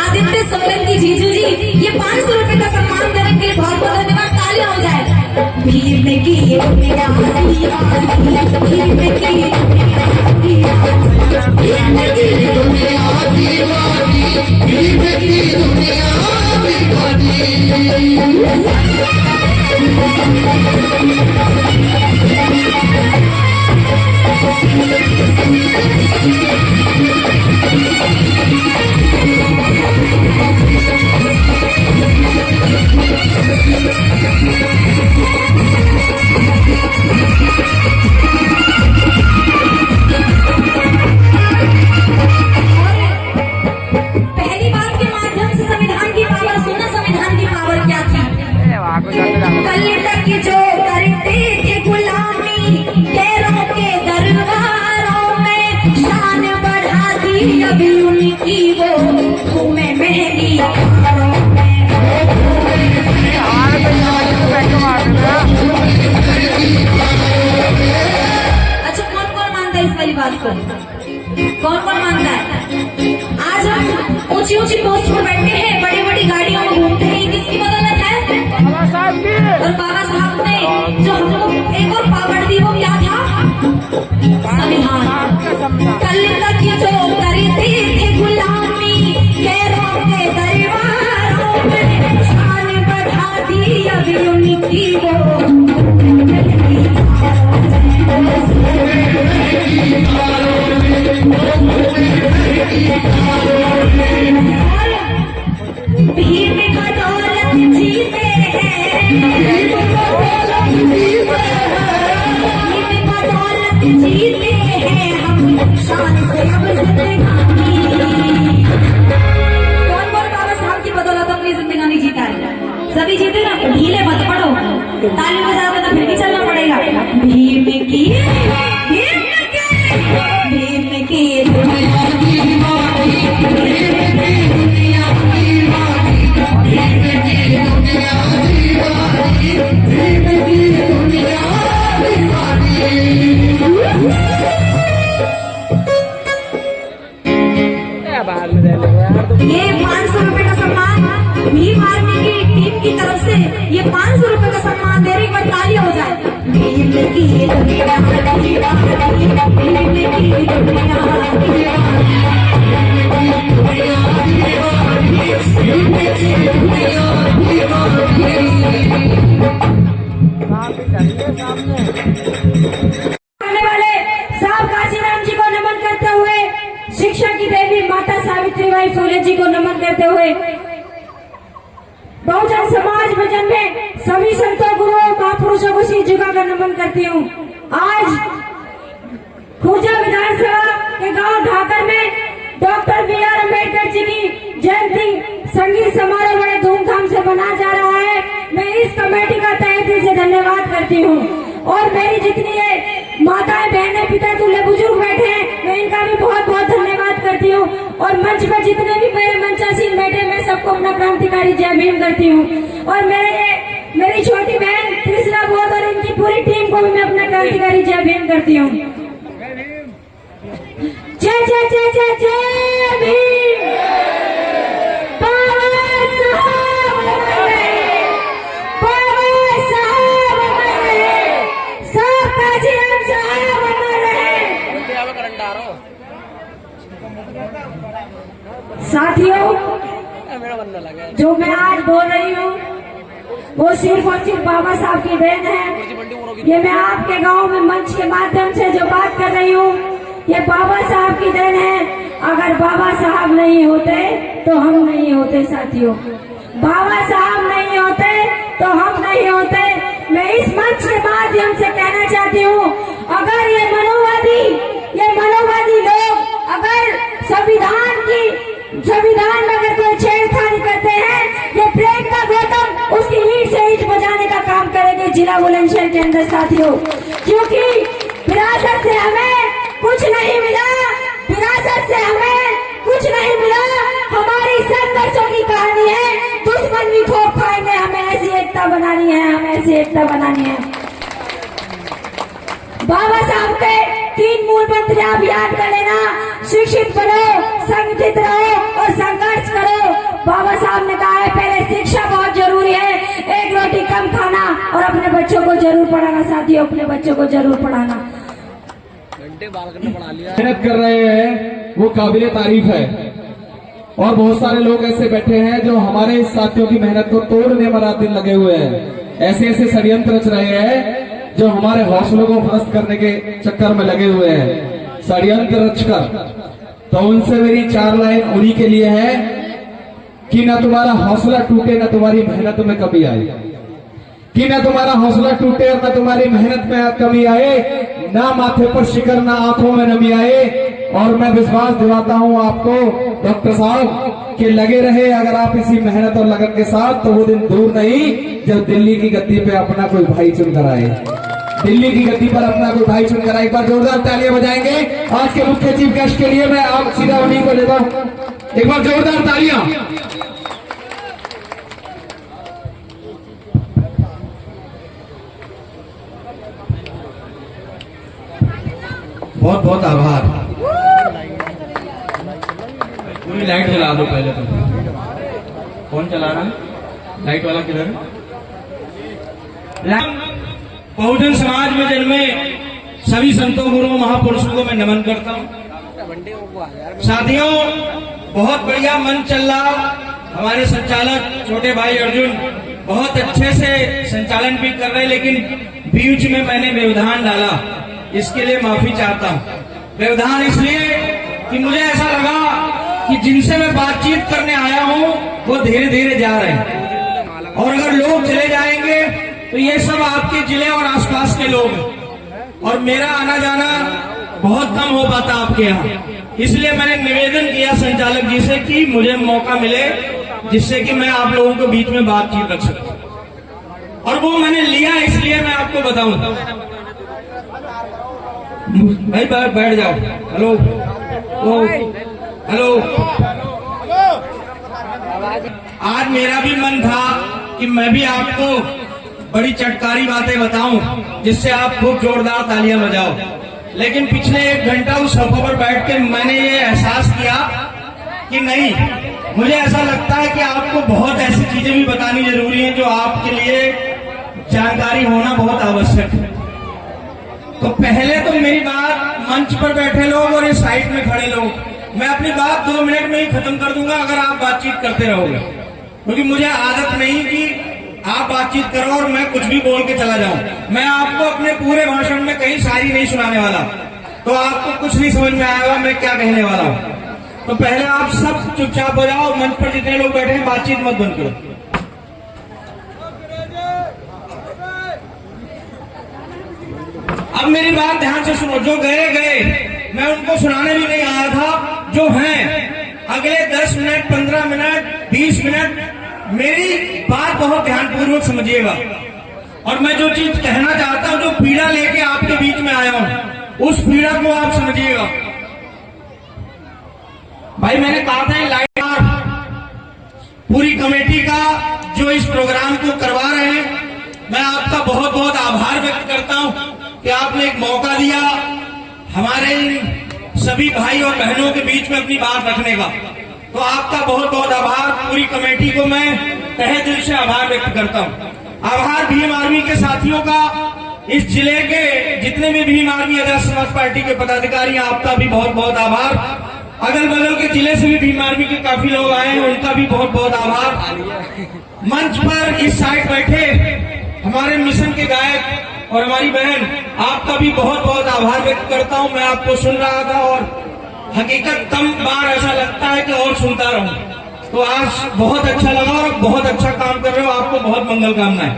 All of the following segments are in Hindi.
आदित्य सोलंकी जीजू जी, ये 500 रुपए का सम्मान देने के लिए बहुत बहुत धन्यवाद। तालियां हो जाए। भीड़ में की दुनिया, भीड़ में की कौन कौन मानता है? आज हम ऊंची ऊंची पोस्ट पर बैठे हैं, बड़ी बड़ी गाड़ियों में घूमते हैं, किसकी बदौलत है? बाबा साहब की। और बाबा साहब ने जो हमको एक और पावर दी, वो क्या था? संविधान। कल तक ये जो करते थे गुलामी, पैरों के दरबारों में शान बढ़ा दी अभी उनकी वो। भीड़ में बदौलत जीते हैं, भीड़ में बदौलत जीते हैं हम, शान से अब जिंदगानी। कौन कौन बाबा साहब की बदौलत अपनी जिंदगानी जीता है? सभी जीते ना? ढीले मत पड़ो, ताली बजाओगे तो फिर भी चलना पड़ेगा। भीड़ में की ये 500 रुपए का सम्मान भीम आर्मी की टीम की तरफ से, ये 500 रुपए का सम्मान दे रही, पर तालियां हो जाए। भीम की दुनिया, आने वाले साहब काशीराम जी को नमन करते हुए, शिक्षा की देवी माता सावित्रीबाई फुले जी को नमन करते हुए, बहुजन समाज में जन्मे सभी संतों गुरुओं महापुरुषों को सिर झुकाकर नमन करती हूँ। आज खुर्जा विधानसभा के गांव ढाकर में डॉक्टर बी.आर. अम्बेडकर जी की जयंती संगीत समारोह बड़े धूमधाम से मनाया जा रहा है। मैं इस कमेटी का तहे दिल से धन्यवाद करती हूँ, और मेरी जितनी माताएं बहनें पिता तुल्य बुजुर्ग बैठे हैं, मैं इनका भी बहुत बहुत धन्यवाद करती हूँ। करती हूँ। और मंच पर जितने भी मेरे मंचासीन बैठे, मैं सबको अपना क्रांतिकारी जय भीम करती हूँ। और मेरी छोटी बहन कृष्णा बोध और इनकी पूरी टीम को भी मैं अपना क्रांतिकारी जय भीम करती हूँ। जय जय जय जय जय भीम। साथियों, जो मैं आज बोल रही हूँ वो सिर्फ और सिर्फ बाबा साहब की देन है। ये मैं आपके गांव में मंच के माध्यम से जो बात कर रही हूँ, ये बाबा साहब की देन है। अगर बाबा साहब नहीं होते तो हम नहीं होते साथियों। बाबा साहब नहीं होते तो हम नहीं होते। मैं इस मंच के माध्यम से कहना चाहती हूँ, अगर ये मनोवादी लोग अगर संविधान में अगर कोई छेड़खानी करते हैं, ये प्रियंका गौतम उसकी ईंट से ईंट बजाने का काम करेंगे जिला बुलंदशहर के अंदर साथियों। क्योंकि विरासत से हमें कुछ नहीं मिला, विरासत से हमें कुछ नहीं मिला। हमारी संघर्षों की कहानी है, दुश्मन भी ठोक खाएंगे। हमें ऐसी एकता बनानी है, हमें ऐसी एकता बनानी है। बाबा साहब के 3 मूल मंत्र आप याद कर लेना। शिक्षित बनो, संगठित रहो और संघर्ष करो। बाबा साहब ने कहा है पहले शिक्षा बहुत जरूरी है, 1 रोटी कम खाना और अपने बच्चों को जरूर पढ़ाना साथियों, अपने बच्चों को जरूर पढ़ाना। मेहनत कर रहे हैं वो काबिले तारीफ है। और बहुत सारे लोग ऐसे बैठे हैं जो हमारे साथियों की मेहनत को तोड़ने में रात दिन लगे हुए हैं। ऐसे ऐसे षड्यंत्र रच रहे हैं जो हमारे हौसलों को ध्वस्त करने के चक्कर में लगे हुए हैं, षड्यंत्र रचकर। तो उनसे मेरी 4 लाइन उन्हीं के लिए है कि न तुम्हारा हौसला टूटे, न तुम्हारी मेहनत में कमी आए। कि न तुम्हारा हौसला टूटे और न तुम्हारी मेहनत में कमी आए, ना माथे पर शिकन, ना आंखों में नमी आए। और मैं विश्वास दिलाता हूं आपको डॉक्टर साहब कि लगे रहे अगर आप इसी मेहनत और लगन के साथ, तो वो दिन दूर नहीं जब दिल्ली की गद्दी पे अपना कोई भाई चुनकर आए। दिल्ली की गद्दी पर अपना कोई भाई चुनकर आए। एक बार जोरदार तालियां बजाएंगे आज के मुख्य चीफ गेस्ट के लिए। मैं आप सीधा उन्हीं को लेता हूं, एक बार जोरदार तालियां। बहुत बहुत आभार। पूरी लाइट जला दो पहले तो। कौन चला रहा है? लाइट वाला किधर है? बहुजन समाज में जन्मे सभी संतों, गुरुओं, महापुरुषों को मैं नमन करता हूँ। साथियों, बहुत बढ़िया मंच चल रहा। हमारे संचालक छोटे भाई अर्जुन बहुत अच्छे से संचालन भी कर रहे, लेकिन बीच में मैंने व्यवधान डाला, इसके लिए माफी चाहता हूँ। व्यवधान इसलिए कि मुझे ऐसा लगा कि जिनसे मैं बातचीत करने आया हूँ वो धीरे धीरे जा रहे हैं, और अगर लोग चले जाएंगे तो ये सब आपके जिले और आसपास के लोग हैं, और मेरा आना जाना बहुत कम हो पाता आपके यहाँ। इसलिए मैंने निवेदन किया संचालक जी से कि मुझे मौका मिले जिससे कि मैं आप लोगों के बीच में बातचीत रख सकूं, और वो मैंने लिया। इसलिए मैं आपको बताऊं, भाई बैठ जाओ। Hello hello. आज मेरा भी मन था कि मैं भी आपको बड़ी चटकारी बातें बताऊं जिससे आप खूब जोरदार तालियां बजाओ, लेकिन पिछले 1 घंटा उस सोफे पर बैठ के मैंने ये एहसास किया कि नहीं, मुझे ऐसा लगता है कि आपको बहुत ऐसी चीजें भी बतानी जरूरी है जो आपके लिए जानकारी होना बहुत आवश्यक है। तो पहले तो मेरी बात मंच पर बैठे लोग और इस साइड में खड़े लोग, मैं अपनी बात 2 मिनट में ही खत्म कर दूंगा अगर आप बातचीत करते रहोगे, क्योंकि मुझे आदत नहीं कि आप बातचीत करो और मैं कुछ भी बोल के चला जाऊं। मैं आपको अपने पूरे भाषण में कहीं शायरी नहीं सुनाने वाला, तो आपको कुछ नहीं समझ में आएगा मैं क्या कहने वाला हूं। तो पहले आप सब चुपचाप हो जाओ, मंच पर जितने लोग बैठे हैं बातचीत मत बंद करो। अब मेरी बात ध्यान से सुनो। जो गए गए, मैं उनको सुनाने भी नहीं आया था। जो हैं अगले 10 मिनट, 15 मिनट, 20 मिनट मेरी बात बहुत ध्यानपूर्वक समझिएगा, और मैं जो चीज कहना चाहता हूं, जो पीड़ा लेके आपके बीच में आया हूं, उस पीड़ा को आप समझिएगा। भाई मैंने कहा था ये लाइट पूरी कमेटी का जो इस प्रोग्राम को करवा रहे हैं, मैं आपका बहुत बहुत आभार व्यक्त करता हूं कि आपने एक मौका दिया हमारे सभी भाई और बहनों के बीच में अपनी बात रखने का। तो आपका बहुत बहुत आभार, पूरी कमेटी को मैं तहे दिल से आभार व्यक्त करता हूं। आभार भीम आर्मी के साथियों का, इस जिले के जितने भी भीम आर्मी आजाद समाज पार्टी के पदाधिकारी, आपका भी बहुत बहुत आभार। अगल बगल के जिले से भी भीम आर्मी के काफी लोग आए हैं, उनका भी बहुत बहुत आभार। मंच पर इस साइड बैठे हमारे मिशन के गायक और हमारी बहन, आपका भी बहुत बहुत आभार व्यक्त करता हूं। मैं आपको सुन रहा था और हकीकत कम बार ऐसा लगता है कि और सुनता रहूं। तो आज बहुत अच्छा लगा और बहुत अच्छा काम कर रहे हो, आपको बहुत मंगल कामनाएं।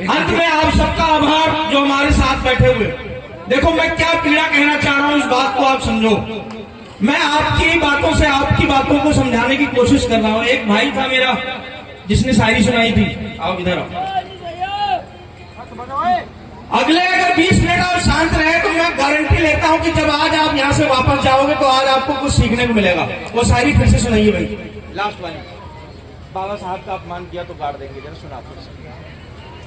अंत में आप सबका आभार जो हमारे साथ बैठे हुए। देखो मैं क्या पीड़ा कहना चाह रहा हूं, इस बात को आप समझो। मैं आपकी बातों से आपकी बातों को समझाने की कोशिश कर रहा हूं। एक भाई था मेरा जिसने शायरी सुनाई थी, आओ इधर आओ। अगले अगर 20 मिनट आप शांत रहे तो मैं गारंटी लेता हूं कि जब आज आप यहां से वापस जाओगे तो आज आपको कुछ सीखने को मिलेगा। वो शायरी फिर से सुनाइए भाई, लास्ट वाली। बाबा साहब का अपमान किया तो गाड़ देंगे, जरा सुना।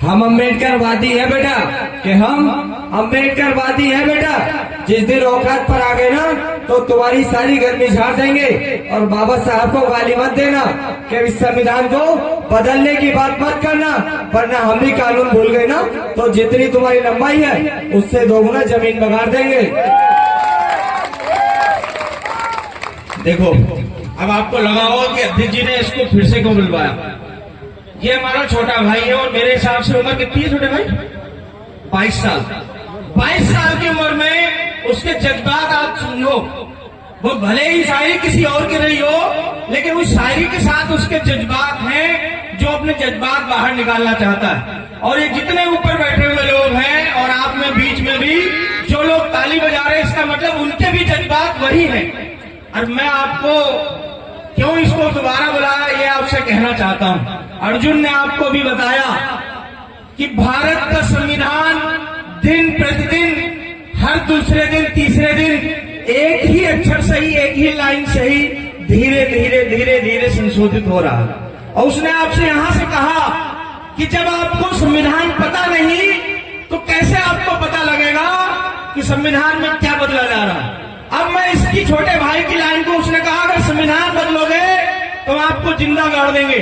हम अम्बेडकरवादी है बेटा, कि हम अम्बेडकरवादी है बेटा। जिस दिन औकात पर आ गए ना तो तुम्हारी सारी गर्मी झाड़ देंगे। और बाबा साहब को गाली मत देना कि इस संविधान को बदलने की बात मत करना, वरना हम भी कानून भूल गए ना तो जितनी तुम्हारी लंबाई है उससे दोगुना जमीन बगाड़ देंगे। देखो अब आपको लगा होगा कि अध्यक्ष जी ने इसको फिर से क्यों बुलवाया। ये हमारा छोटा भाई है और मेरे हिसाब से उम्र कितनी है छोटे भाई? 22 साल। 22 साल की उम्र में उसके जज्बात आप समझो। वो भले ही शायरी किसी और की रही हो, लेकिन उस शायरी के साथ उसके जज्बात हैं जो अपने जज्बात बाहर निकालना चाहता है। और ये जितने ऊपर बैठे हुए लोग हैं और आप में बीच में भी जो लोग ताली बजा रहे हैं, इसका मतलब उनके भी जज्बात वही है। और मैं आपको क्यों इसको दोबारा बुलाया ये आपसे कहना चाहता हूं। अर्जुन ने आपको भी बताया कि भारत का संविधान दिन प्रतिदिन, हर दूसरे दिन तीसरे दिन एक ही अक्षर सही, एक ही लाइन सही, धीरे धीरे धीरे धीरे संशोधित हो रहा है। और उसने आपसे यहां से कहा कि जब आपको संविधान पता नहीं तो कैसे आपको पता लगेगा कि संविधान में क्या बदला जा रहा है। अब मैं इसकी छोटे भाई की लाइन को, उसने कहा अगर संविधान बदलोगे तो आपको जिंदा गाड़ देंगे।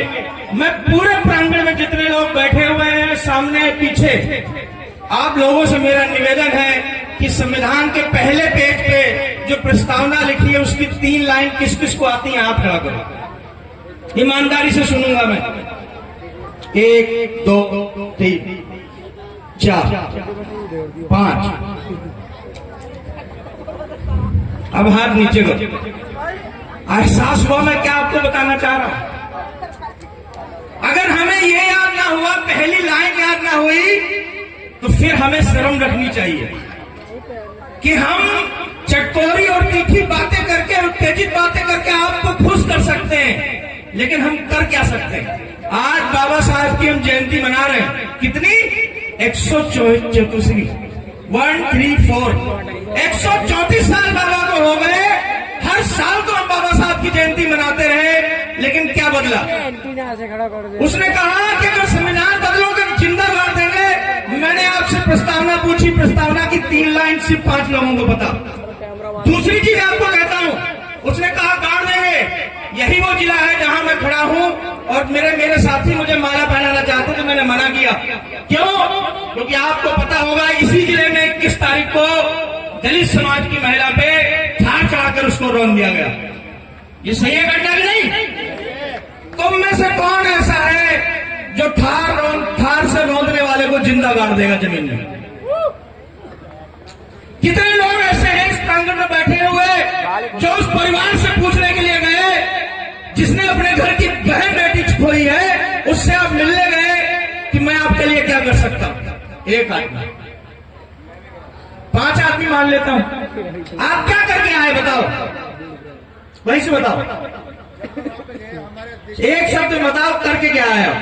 मैं पूरे प्रांगण में जितने लोग बैठे हुए हैं, सामने पीछे, आप लोगों से मेरा निवेदन है कि संविधान के पहले पेज पे जो प्रस्तावना लिखी है उसकी 3 लाइन किस किस को आती है आप खड़ा करो। ईमानदारी से सुनूंगा मैं। 1 2 3 4 5। अब हाथ नीचे करो। एहसास हुआ मैं क्या आपको बताना चाह रहा हूं। अगर हमें ये याद ना हुआ, पहली लाइन याद ना हुई, तो फिर हमें शर्म रखनी चाहिए कि हम चटकोरी और तीखी बातें करके, उत्तेजित बातें करके आपको खुश कर सकते हैं, लेकिन हम कर क्या सकते हैं। आज बाबा साहब की हम जयंती मना रहे हैं। कितनी? 134 134 साल बाबा को हो गए। हर साल तो हम बाबा साहब की जयंती मनाते रहे, लेकिन क्या बदला? उसने कहा कि अगर संविधान बदलोगे तो जिंदा गाड़ देंगे। मैंने आपसे प्रस्तावना पूछी, प्रस्तावना की 3 लाइन सिर्फ 5 लोगों को पता। दूसरी चीज आपको कहता हूं, उसने कहा गाड़ देंगे। यही वो जिला है जहां मैं खड़ा हूं और मेरे साथी मुझे माला पहनाना चाहते थे, मैंने मना किया। क्यों? क्योंकि आपको पता होगा इसी जिले में 21 तारीख को दलित समाज की महिला पे थार चढ़ाकर उसको रौंद दिया गया। ये सही है घटना कि नहीं? तुम में से कौन ऐसा है जो थार से रौंदने वाले को जिंदा गाड़ देगा जमीन में? कितने लोग ऐसे हैं इस प्रांगण में बैठे हुए जो उस परिवार से पूछने के लिए गए जिसने अपने घर की बहन बेटी खोई है, उससे आप मिलने गए कि मैं आपके लिए क्या कर सकता हूं? एक आदमी, 5 आदमी मान लेता हूं। आप क्या करके आए बताओ, वहीं से बताओ। एक शब्द बताओ, करके क्या आया?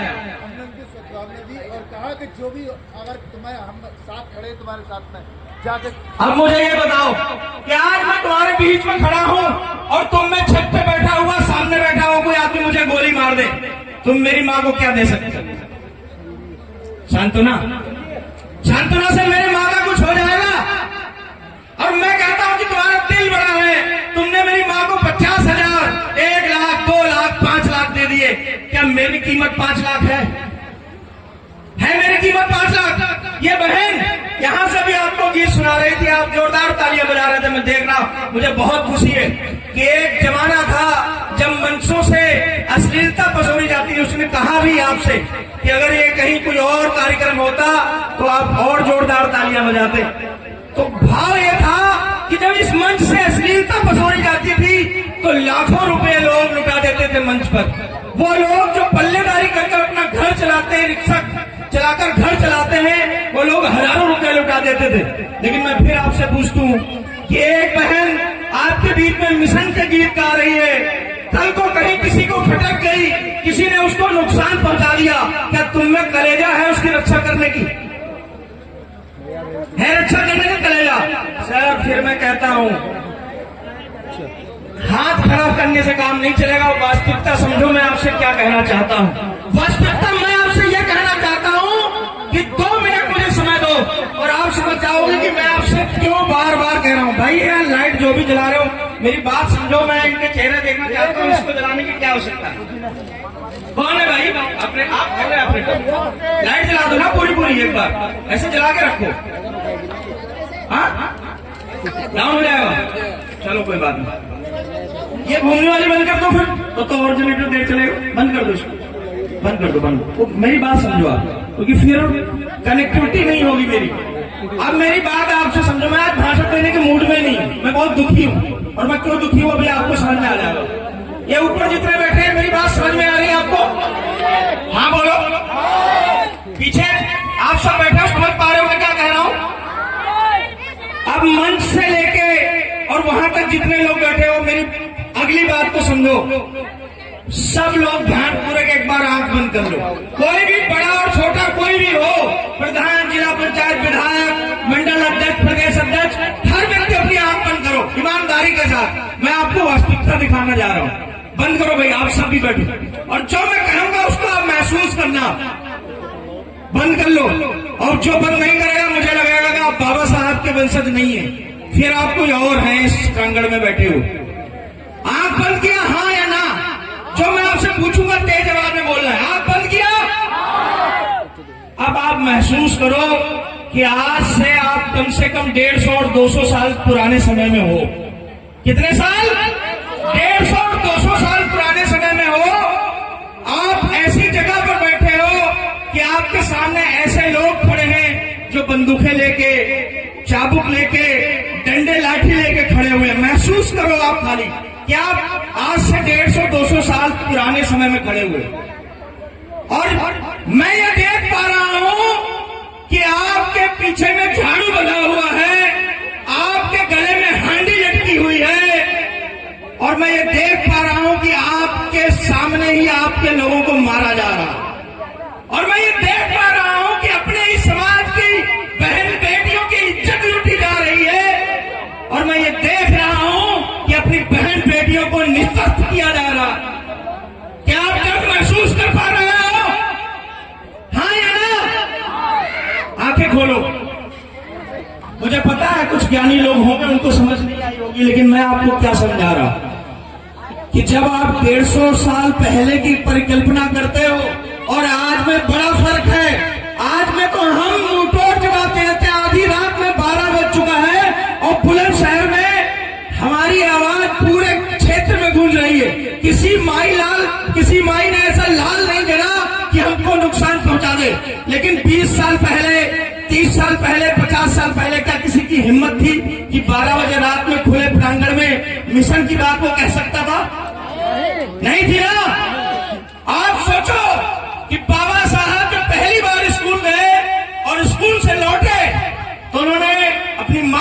कहा कि जो भी अगर तुम्हें हम साथ खड़े तुम्हारे साथ में जाके। अब मुझे ये बताओ कि आज मैं तुम्हारे बीच में खड़ा हूँ और तुम में छत पे बैठा हुआ, सामने बैठा हुआ कोई आदमी मुझे गोली मार दे, तुम मेरी माँ को क्या दे सकते? सांत्वना। सांत्वना से मेरी माँ का कुछ हो जाएगा? और मैं कहता हूं कि तुम्हारा दिल बड़ा है, तुमने मेरी माँ को 50,000, 1 लाख, 2 लाख, 5 लाख दे दिए। क्या मेरी कीमत 5 लाख है मेरी कीमत 5 लाख? ये बहन यहां से भी आपको गीत सुना रही थी, आप जोरदार तालियां बजा रहे थे, मैं देख रहा हूं। मुझे बहुत खुशी है कि एक जमाना था जब मंचों से अश्लीलता पसोरी जाती है। उसने कहा भी आपसे कि अगर ये कहीं कोई और कार्यक्रम होता तो आप और जोरदार तालियां बजाते। तो भाव ये था कि जब इस मंच से अश्लीलता पसोरी जाती थी तो लाखों रुपए लोग लुटा देते थे मंच पर। वो लोग जो पल्लेदारी करके अपना घर चलाते हैं, रिक्शा चलाकर घर चलाते हैं, वो लोग हजारों रुपए लुटा देते थे। लेकिन मैं फिर आपसे पूछता हूँ कि एक बहन आपके बीच में मिशन के गीत गा रही है, कल को कहीं किसी को खटक गई, किसी ने उसको नुकसान पहुंचा दिया, क्या तुम में कलेजा है उसकी रक्षा करने की? है रक्षा करने का कलेजा? सर फिर मैं कहता हूं हाथ खराब करने से काम नहीं चलेगा। वास्तविकता समझो मैं आपसे क्या कहना चाहता हूं। वास्तविकता मैं आपसे यह कहना चाहता हूं कि 2 मिनट मुझे समय दो और आप समझ जाओगे कि मैं आपसे क्यों बार बार कह रहा हूं। भाई यार लाइट जो भी जला रहे हो मेरी बात समझो, मैं इनके चेहरे देखना चाहता हूं, इसको जलाने की क्या आवश्यकता है? कौन है भाई? अपने आप बोल रहे अपने लाइट जला दो ना पूरी एक बार, ऐसे जला के रखो। हाँ डाउन हो जाएगा, चलो कोई बात नहीं। ये घूमने वाली बंद कर दो फिर तो और जनरेटर देर चलेगा। बंद कर दो इसको, बंद कर दो, बंद। तो मेरी बात समझो आप, क्योंकि फिर कनेक्टिविटी नहीं होगी मेरी। अब मेरी बात आपसे समझो, मैं आज भाषण देने के मूड में नहीं, मैं बहुत दुखी हूँ। और मैं क्यों दुखी हूँ अभी आपको समझ में आ जाएगा। ये ऊपर जितने बैठे हैं मेरी बात समझ में आ रही है आपको? हाँ बोलो। पीछे आप सब बैठे हो, समझ पा रहे हो मैं क्या कह रहा हूँ? अब मंच से लेके और वहां तक जितने लोग बैठे हो मेरी अगली बात को समझो। सब लोग ध्यान पूर्वक एक बार आंख बंद कर लो। कोई भी बड़ा और छोटा कोई भी हो, प्रधान, जिला पंचायत, विधायक, मंडल अध्यक्ष, प्रदेश अध्यक्ष, हर व्यक्ति अपनी आंख बंद करो ईमानदारी के साथ। मैं आपको वास्तविकता दिखाना जा रहा हूँ। बंद करो भाई, आप सब भी बैठो और जो मैं कहूंगा उसको आप महसूस करना। बंद कर लो। और जो बंद नहीं करेगा मुझे लगेगा कि आप बाबा साहब के वंशज नहीं है, फिर आप कोई और हैं इस प्रांगण में बैठे हो। आंख बंद किया हाँ या ना? जो मैं आपसे पूछूंगा तेज आवाज में बोलना है। आंख बंद किया? अब आप महसूस करो कि आज से आप कम से कम 150 और 200 साल पुराने समय में हो। कितने साल? 150 और 200 साल पुराने समय में हो। आप ऐसी जगह पर बैठे हो कि आपके सामने ऐसे लोग खड़े हैं जो बंदूकें लेके, चाबुक लेके, डंडे लाठी लेके खड़े हुए। महसूस करो आप खाली कि आप आज से 150-200 साल पुराने समय में खड़े हुए। और मैं ये देख पा रहा हूं कि आपके पीछे में झाड़ू बना हुआ है, आपके गले में हांडी लटकी हुई है, और मैं ये देख पा रहा हूं कि आपके सामने ही आपके लोगों को मारा जा रहा है। और मैं ये देख पा रहा हूं कि अपने इस समाज की बहन बेटियों की इज्जत लूटी जा रही है। और मैं ये देख रहा हूं कि अपनी बहन बेटियों को निस्तस्त किया जा रहा। क्या आप दर्द महसूस कर पा रहे हो? हाँ या ना? आंखें खोलो। मुझे पता है कुछ ज्ञानी लोग होंगे, उनको समझ नहीं आई होगी, लेकिन मैं आपको क्या समझा रहा कि जब आप 150 साल पहले की परिकल्पना करते हो और आज में बड़ा फर्क है। आज में तो हम मुंहतोड़ जवाब दे देते हैं। आधी रात में 12 बज चुका है और बुलंदशहर में हमारी आवाज पूरे क्षेत्र में गूंज रही है। किसी माई ने ऐसा लाल नहीं गिरा कि हमको नुकसान पहुंचा दे। लेकिन 20 साल पहले, 30 साल पहले, 50 साल पहले क्या किसी की हिम्मत थी कि 12 बजे रात में खुले प्रांगण में मिशन की बात वो कह सकता था? नहीं थी ना।